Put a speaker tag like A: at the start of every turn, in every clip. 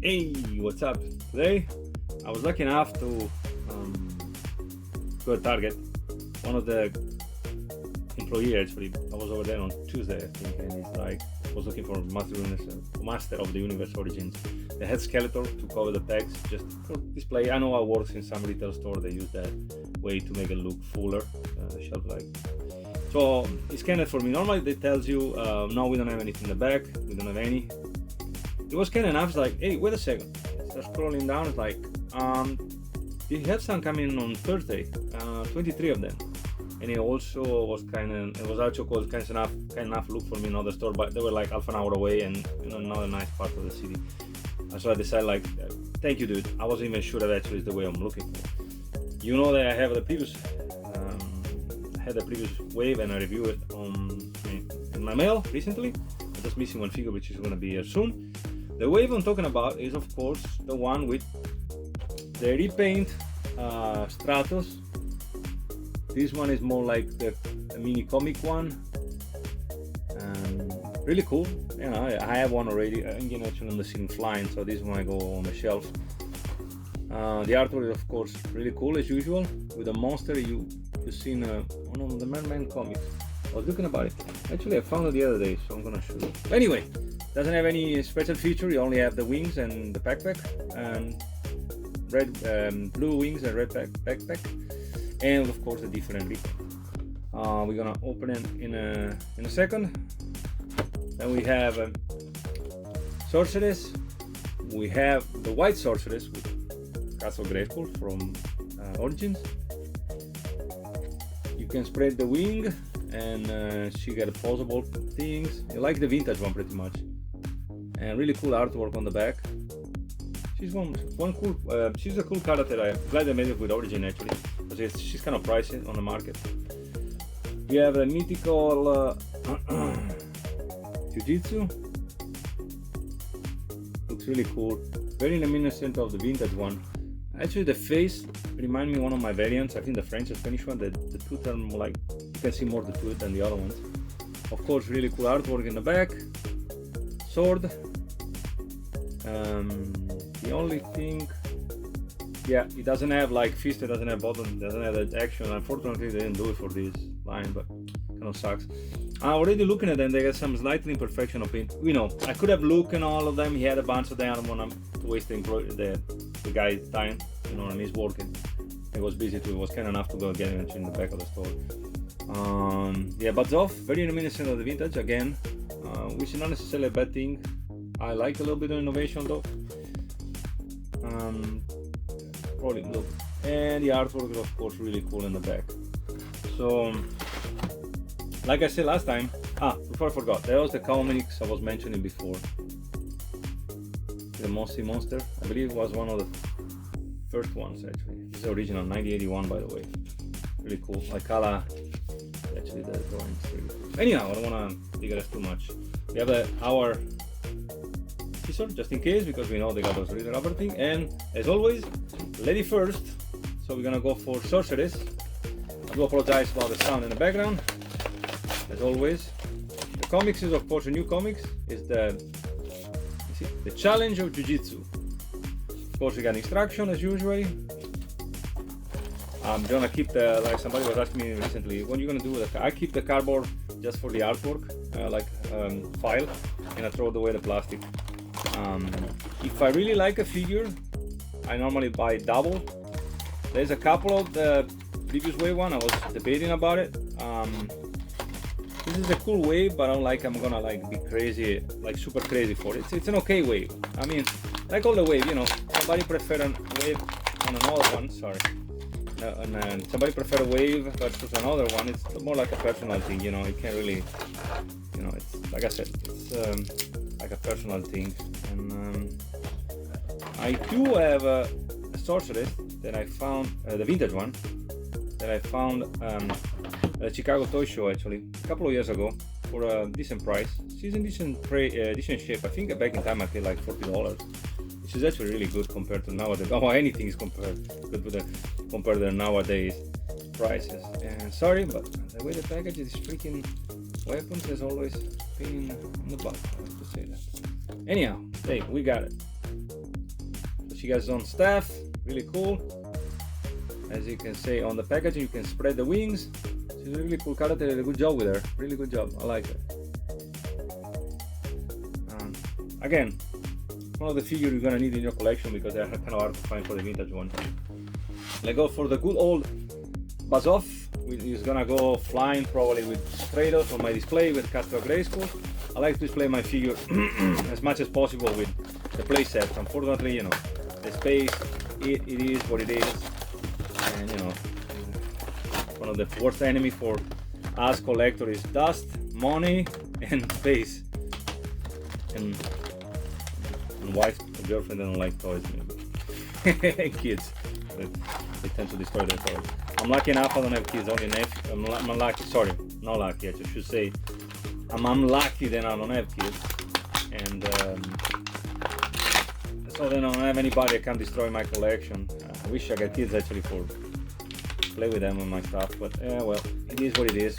A: Hey, what's up? Today I was lucky enough to go to Target. One of the employee actually, I was over there on Tuesday, I think, and he's like, was looking for Master of the Universe Origins. They had Skeletor to cover the packs just for display. I know how it works in some retail store. They use that way to make it look fuller, shelf like. So he scanned it for me. Normally they tells you, no, we don't have anything in the back. We don't have any. It was kind of enough. It's like, hey, wait a second. Start scrolling down. It's like, you have some coming on Thursday, 23 of them. And it also was it was also called kind enough look for me in another store, but they were like half an hour away and another nice part of the city. So I decided like, thank you, dude. I wasn't even sure that actually is the way I'm looking for. You know that I have the previous, had the previous wave and I reviewed it in my mail recently. I'm just missing one figure, which is going to be here soon. The wave I'm talking about is, of course, the one with the repaint Stratos. This one is more like the mini comic one. Really cool. I have one already. I'm actually on the scene flying, so this one I go on the shelf. The artwork is, of course, really cool as usual. With a monster, you've seen one of the Merman comics. I was looking about it. Actually, I found it the other day, so I'm gonna show you. Anyway, doesn't have any special feature. You only have the wings and the backpack, and blue wings and red backpack, and of course the different lip. We're gonna open it in a second. Then we have Sorceress. We have the white Sorceress with Castle Grayskull from Origins. You can spread the wing and she got posable things. I like the vintage one pretty much, and really cool artwork on the back. She's one cool. She's a cool character. I'm glad they made it with Origin actually, because she's kind of pricey on the market. We have a mythical Jujitsu. Looks really cool. Very reminiscent of the vintage one. Actually, the face reminds me of one of my variants. I think the French and Spanish one. The tooth are more like, you can see more the tooth than the other ones. Of course, really cool artwork in the back. Sword. The only thing, yeah, it doesn't have like fist, it doesn't have button, doesn't have that action. Unfortunately, they didn't do it for this line, but kind of sucks. Already looking at them, they got some slight imperfection of it. I could have looked at all of them. He had a bunch of them. I don't want to waste the guy's time. And he's working. He was busy too. It was kind of enough to go get it in the back of the store. Yeah, but Zoff, very reminiscent of the vintage again, which is not necessarily a bad thing. I like a little bit of innovation though. Rolling look, and the artwork is of course really cool in the back. So, like I said last time, before I forgot, there was the comics I was mentioning before. The Mossy Monster, I believe it was one of the first ones actually. It's original, 1981 by the way. Really cool. Like actually the drawing is really cool. Anyhow, I don't want to digress too much. We have our scissor just in case, because we know they got those really rubber thing. And as always, lady first. So we're gonna go for Sorceress. I do apologize about the sound in the background. As always, the comics is of course a new comics. Is the Challenge of Jiu-Jitsu. Of course, we got instruction as usual. I'm gonna keep like somebody was asking me recently, what are you gonna do with it? I keep the cardboard just for the artwork, file, and I throw away the plastic. If I really like a figure, I normally buy double. There's a couple of the previous wave one, I was debating about it. This is a cool wave, but I don't like I'm gonna be crazy, super crazy for it. It's an okay wave. I mean, like all the wave, somebody prefer a wave on another one, sorry. And somebody prefer a wave versus another one. It's more like a personal thing, you can't really, it's like I said, it's like a personal thing. And I do have a Sorceress that I found, the vintage one, that I found at the Chicago Toy Show actually, a couple of years ago, for a decent price. She's in decent shape. I think back in time I paid like $40, which is actually really good compared to nowadays. Anything is compared to the nowadays prices. And sorry, but the way the package is freaking weapons is always pain in the butt. I have to say that. Anyhow, hey, we got it. she has on staff, really cool. As you can see on the packaging, you can spread the wings. She's a really cool character. Did a good job with her. Really good job. I like it. Again, one of the figures you're gonna need in your collection because they're kind of hard to find for the vintage one. Let's go for the good old Buzz-Off. He's gonna go flying probably with Stratos on my display with Castle Grayskull. I like to display my figure as much as possible with the playset. Unfortunately, you know, the space, it is what it is. And you know, one of the worst enemy for us collectors is dust, money, and space. And wife or girlfriend don't like toys, maybe. Kids, they tend to destroy their toys. I'm lucky enough I don't have kids, only nephew. I'm lucky, sorry, not lucky, I should say. I'm unlucky that I don't have kids. And so then I don't have anybody that can destroy my collection. I wish I got kids actually for play with them and my stuff, but yeah, well, it is what it is.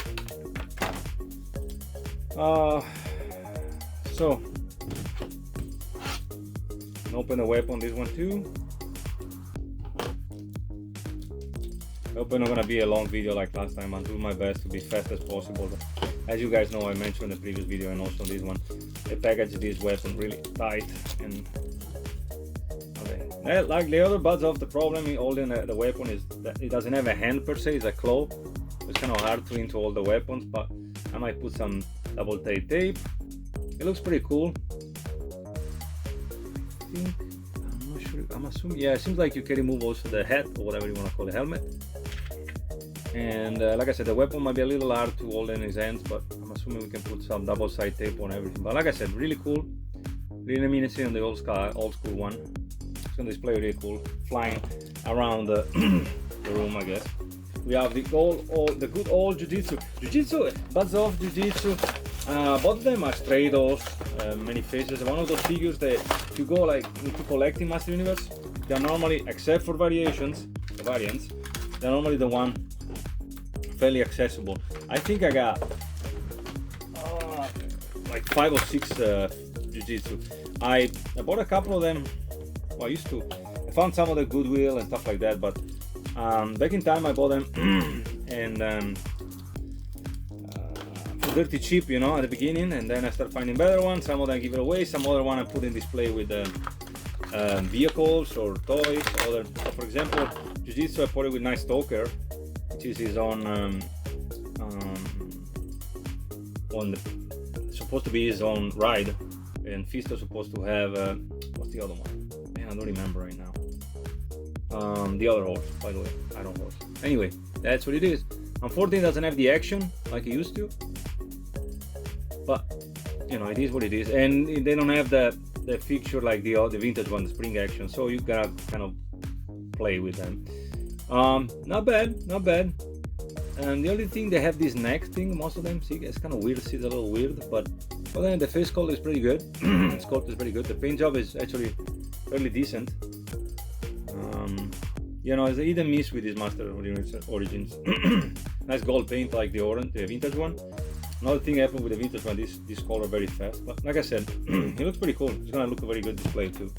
A: So open the weapon, this one too. I hope it's not gonna be a long video like last time. I'll do my best to be fast as possible. But as you guys know, I mentioned in the previous video and also this one, they package this weapon really tight. And okay, like the other Buzz-Off, the problem in holding the weapon is that it doesn't have a hand per se, it's a claw. It's kind of hard to into all the weapons, but I might put some double tape. It looks pretty cool. I'm not sure, I'm assuming, yeah, it seems like you can remove also the hat or whatever you want to call the helmet. And like I said, the weapon might be a little hard to hold in his hands, but I'm assuming we can put some double side tape on everything. But like I said, really cool, really reminiscent on the old school one. It's gonna display really cool, flying around the, the room, I guess. We have the good old Jiu-Jitsu, Buzz-Off Jiu-Jitsu. Both of them are Stratos, many faces. One of those figures that if you go like into collecting Master Universe, they're normally, except for variants, they're normally the one fairly accessible. I think I got like 5 or 6 Jiu-Jitsu. I bought a couple of them. Well, I found some of the Goodwill and stuff like that, but back in time I bought them and dirty cheap, you know, at the beginning, and then I start finding better ones. Some of them give it away, some other one I put in display with vehicles or toys. For example, Jiu-Jitsu I put it with Night Stalker, which is his own supposed to be his own ride, and Fisto supposed to have what's the other one? Man, I don't remember right now. The other horse, by the way, Iron Horse. Anyway, that's what it is. Unfortunately, it doesn't have the action like it used to. But you know, it is what it is, and they don't have the fixture like the vintage one, the spring action. So you gotta kind of play with them. Not bad. And the only thing, they have this neck thing. Most of them, see, it's kind of weird. See, it's a little weird, but then the face sculpt is pretty good. Sculpt is pretty good. The paint job is actually fairly decent. You know, it's a hidden miss with this Master Origins. Nice gold paint like the vintage one. Another thing happened with the vintage one, this color very fast, but like I said, it looks pretty cool. It's gonna look a very good display too.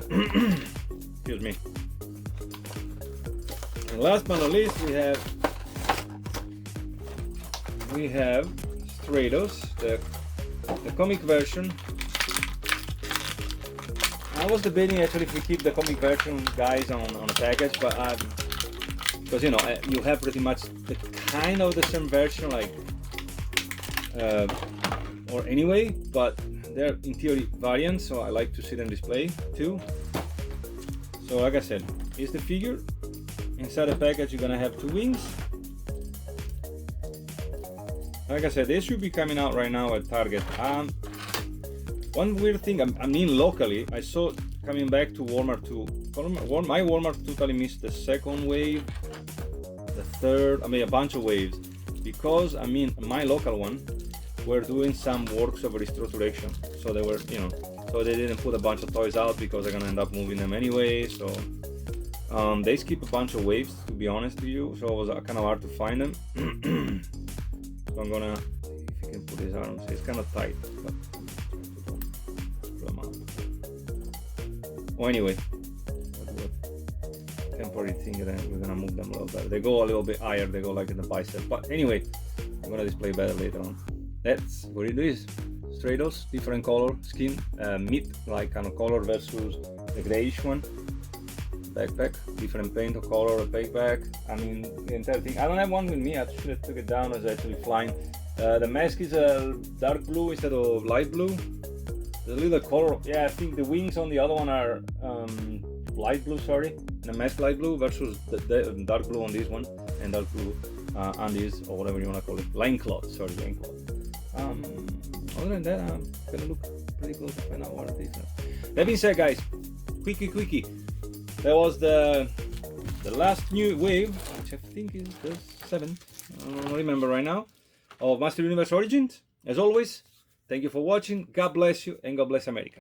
A: Excuse me. And last but not least, we have Stratos, the comic version. I was debating actually if we keep the comic version, guys, on a package, but because you know, you have pretty much the kind of the same version, like or anyway, but they're in theory variants, so I like to see them display too. So like I said, here's the figure. Inside the package you're gonna have 2 wings. Like I said, they should be coming out right now at Target. One weird thing, I mean locally, I saw coming back to Walmart too. My Walmart totally missed the second wave, the third, a bunch of waves, because my local one were doing some works of restoration, so they were, you know, so they didn't put a bunch of toys out because they're gonna end up moving them anyway. So they skip a bunch of waves, to be honest with you, so it was kind of hard to find them. So I'm gonna, if you can put his arms, it's kind of tight, but Oh, anyway, temporary thing, then we're gonna move them a little better. They go a little bit higher, they go like in the bicep. But anyway, I'm gonna display better later on. That's what it is. Stratos, different color skin, meat like kind of color versus the grayish one. Backpack, different paint or color, a backpack. I mean, the entire thing. I don't have one with me. I should have took it down as actually flying. The mask is a dark blue instead of light blue. There's a little color. Yeah, I think the wings on the other one are light blue. Sorry, and the mask light blue versus the dark blue on this one, and dark blue on this, or whatever you want to call it, line cloth. Sorry, line cloth. Other than that, I'm gonna look pretty close to find out what it is. That being said, guys, quickie. That was the last new wave, which I think is the 7th. I don't remember right now, of Master Universe Origins. As always, thank you for watching. God bless you, and God bless America.